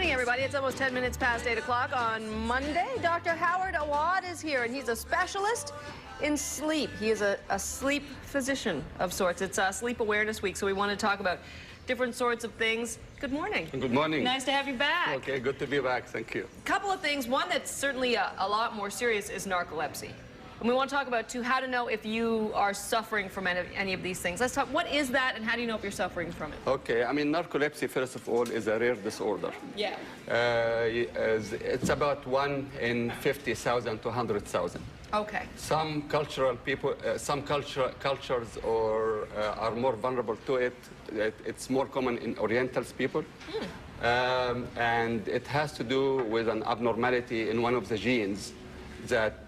morning, everybody. It's almost 10 minutes past 8 o'clock on Monday. Dr. Howard Awad is here, and he's a specialist in sleep. He is a sleep physician of sorts. It's Sleep Awareness Week, so we want to talk about different sorts of things. Good morning. Good morning. Nice to have you back. Okay, good to be back. Thank you. A couple of things. One that's certainly a lot more serious is narcolepsy. And we want to talk about, too, how to know if you are suffering from any of these things. Let's talk, what is that, and how do you know if you're suffering from it? Okay, I mean, narcolepsy, first of all, is a rare disorder. Yeah. It's about 1 in 50,000 to 100,000. Okay. Some cultural people, cultures are more vulnerable to it. It's more common in Orientals people. And it has to do with an abnormality in one of the genes that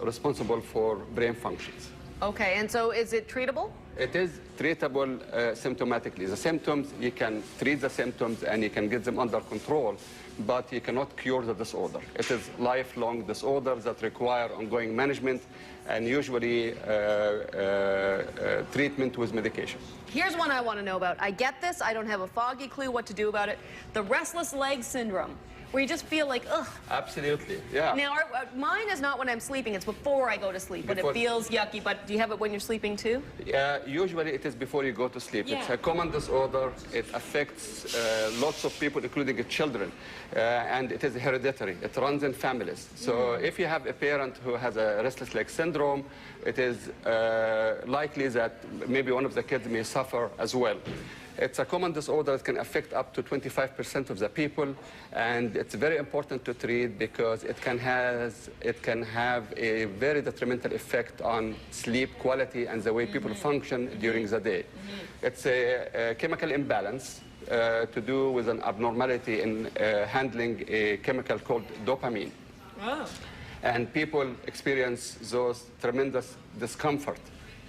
responsible for brain functions. Okay, and so is it treatable? It is treatable symptomatically. The symptoms, you can treat the symptoms and you can get them under control, but you cannot cure the disorder. It is lifelong disorders that require ongoing management and usually treatment with medication. Here's one I want to know about. I get this. I don't have a foggy clue what to do about it. The restless leg syndrome, where you just feel like, ugh. Absolutely, yeah. Now, mine is not when I'm sleeping. It's before I go to sleep, but it feels yucky. But do you have it when you're sleeping, too? Usually it is before you go to sleep. Yeah. It's a common disorder. It affects lots of people, including children. And it is hereditary. It runs in families. So if you have a parent who has a restless leg syndrome, it is likely that maybe one of the kids may suffer as well. It's a common disorder that can affect up to 25% of the people, and it's very important to treat because it can have a very detrimental effect on sleep quality and the way people function during the day. It's a chemical imbalance to do with an abnormality in handling a chemical called dopamine. Oh. And people experience those tremendous discomfort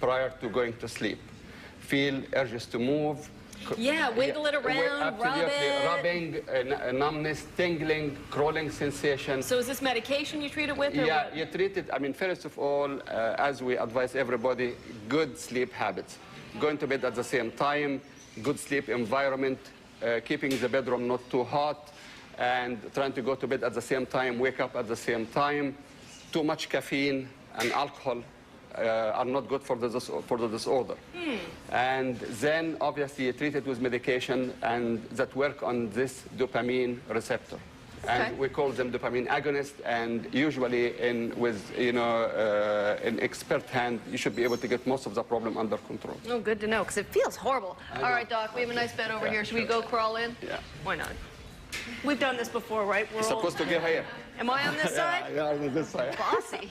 prior to going to sleep, feel urges to move. Yeah, wiggle it around, rub it. Rubbing, numbness, tingling, crawling sensation. So is this medication you treat it with? Yeah, what? you treat it, I mean, first of all, as we advise everybody, good sleep habits. Going to bed at the same time, good sleep environment, keeping the bedroom not too hot, and trying to go to bed at the same time, wake up at the same time. Too much caffeine and alcohol are not good for the disorder. And then obviously you treat it with medication and that work on this dopamine receptor. And we call them dopamine agonists, and usually with an expert hand, you should be able to get most of the problem under control. Oh, good to know, because it feels horrible. All right, Doc, we have a nice bed over here. Should we go crawl in? Yeah. Why not? We've done this before, right? You're supposed to get here. Am I on this side? Yeah, I'm on this side. Bossy.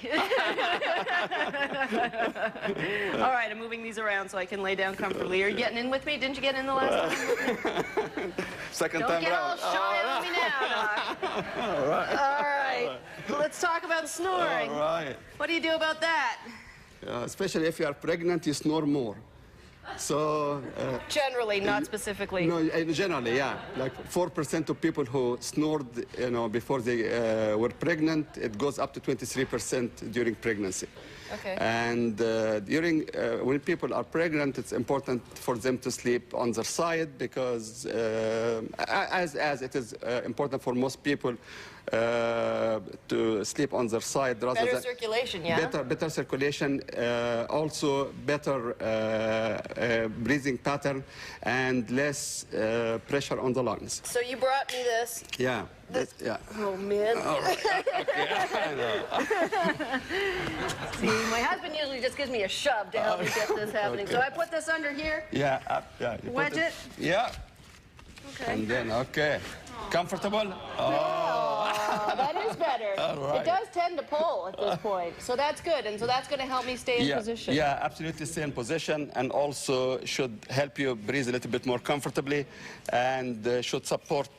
All right, I'm moving these around so I can lay down comfortably. Are you getting in with me? Didn't you get in the last time? Second Don't time get round. all shy of me now, Doc. All right. All right. Let's talk about snoring. All right. What do you do about that? Especially if you are pregnant, you snore more. So generally, not specifically. No, generally, yeah. Like 4% of people who snored, before they were pregnant, it goes up to 23% during pregnancy. Okay. And when people are pregnant, it's important for them to sleep on their side because, as it is important for most people to sleep on their side rather better than circulation, yeah. Better circulation, also better breathing pattern, and less pressure on the lungs. So you brought me this. Yeah. Yeah. Oh, man. All right. Okay. I know. See, my husband usually just gives me a shove to help me get this happening. So I put this under here. Yeah. Yeah. Wedge it. Yeah. Okay. And then, okay. Comfortable? Oh, that is better. All right. It does tend to pull at this point, so that's good. And so that's going to help me stay in position. Yeah, absolutely stay in position, and also should help you breathe a little bit more comfortably, and should support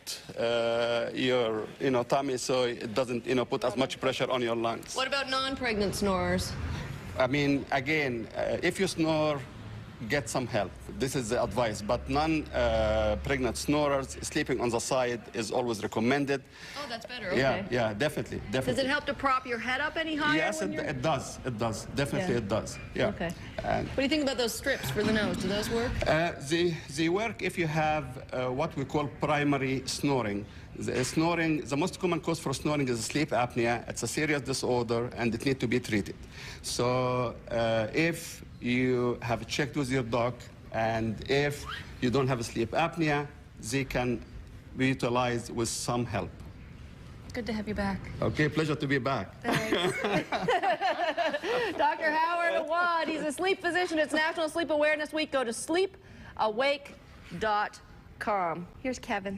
your tummy so it doesn't put as much pressure on your lungs. What about non-pregnant snorers? I mean, again, if you snore get some help. This is the advice. But non-pregnant snorers, sleeping on the side is always recommended. Oh, that's better. Okay. Yeah, definitely. Does it help to prop your head up any higher? Yes, it does. It does. Definitely, Yeah. it does. Yeah. Okay. And What do you think about those strips for the nose? Do those work? they work if you have what we call primary snoring. The most common cause for snoring is sleep apnea. It's a serious disorder, and it needs to be treated. So if you have checked with your doc, and if you don't have sleep apnea, they can be utilized with some help. Good to have you back. Okay, pleasure to be back. Thanks. Dr. Howard Awad, he's a sleep physician. It's National Sleep Awareness Week. Go to sleepawake.com. Here's Kevin.